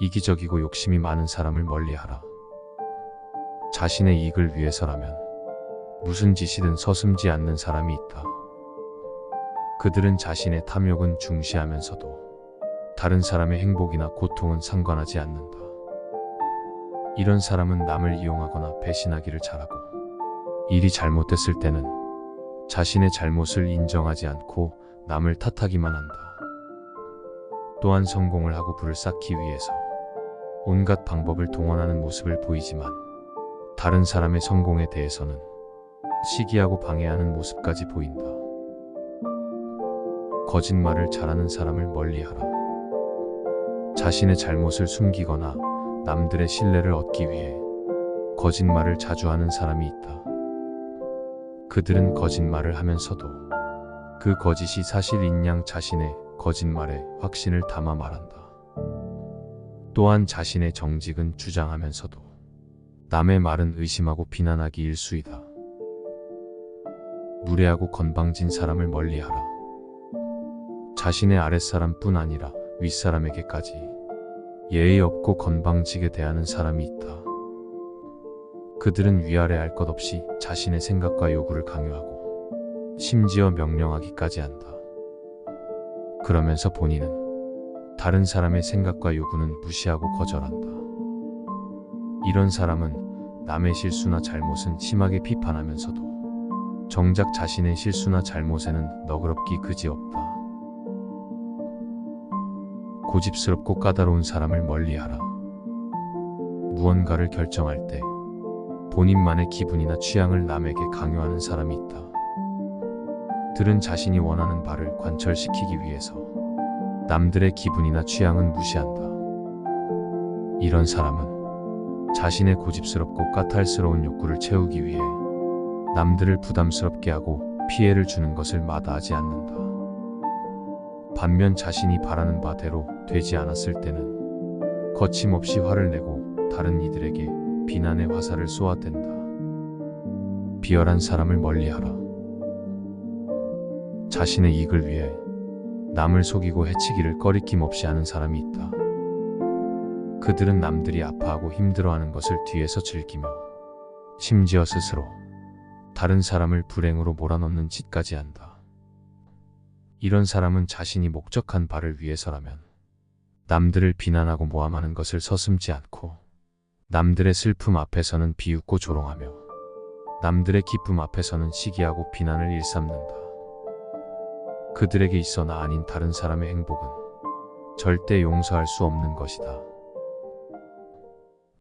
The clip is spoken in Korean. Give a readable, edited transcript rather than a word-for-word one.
이기적이고 욕심이 많은 사람을 멀리하라. 자신의 이익을 위해서라면 무슨 짓이든 서슴지 않는 사람이 있다. 그들은 자신의 탐욕은 중시하면서도 다른 사람의 행복이나 고통은 상관하지 않는다. 이런 사람은 남을 이용하거나 배신하기를 잘하고, 일이 잘못됐을 때는 자신의 잘못을 인정하지 않고 남을 탓하기만 한다. 또한 성공을 하고 부를 쌓기 위해서 온갖 방법을 동원하는 모습을 보이지만, 다른 사람의 성공에 대해서는 시기하고 방해하는 모습까지 보인다. 거짓말을 잘하는 사람을 멀리하라. 자신의 잘못을 숨기거나 남들의 신뢰를 얻기 위해 거짓말을 자주 하는 사람이 있다. 그들은 거짓말을 하면서도 그 거짓이 사실인 양 자신의 거짓말에 확신을 담아 말한다. 또한 자신의 정직은 주장하면서도 남의 말은 의심하고 비난하기 일쑤이다. 무례하고 건방진 사람을 멀리하라. 자신의 아랫사람뿐 아니라 윗사람에게까지 예의 없고 건방지게 대하는 사람이 있다. 그들은 위아래할 것 없이 자신의 생각과 요구를 강요하고 심지어 명령하기까지 한다. 그러면서 본인은 다른 사람의 생각과 요구는 무시하고 거절한다. 이런 사람은 남의 실수나 잘못은 심하게 비판하면서도 정작 자신의 실수나 잘못에는 너그럽기 그지없다. 고집스럽고 까다로운 사람을 멀리하라. 무언가를 결정할 때 본인만의 기분이나 취향을 남에게 강요하는 사람이 있다. 들은 자신이 원하는 바를 관철시키기 위해서 남들의 기분이나 취향은 무시한다. 이런 사람은 자신의 고집스럽고 까탈스러운 욕구를 채우기 위해 남들을 부담스럽게 하고 피해를 주는 것을 마다하지 않는다. 반면 자신이 바라는 바대로 되지 않았을 때는 거침없이 화를 내고 다른 이들에게 비난의 화살을 쏘아댄다. 비열한 사람을 멀리하라. 자신의 이익을 위해 남을 속이고 해치기를 꺼리낌 없이 하는 사람이 있다. 그들은 남들이 아파하고 힘들어하는 것을 뒤에서 즐기며 심지어 스스로 다른 사람을 불행으로 몰아넣는 짓까지 한다. 이런 사람은 자신이 목적한 바를 위해서라면 남들을 비난하고 모함하는 것을 서슴지 않고, 남들의 슬픔 앞에서는 비웃고 조롱하며 남들의 기쁨 앞에서는 시기하고 비난을 일삼는다. 그들에게 있어 나 아닌 다른 사람의 행복은 절대 용서할 수 없는 것이다.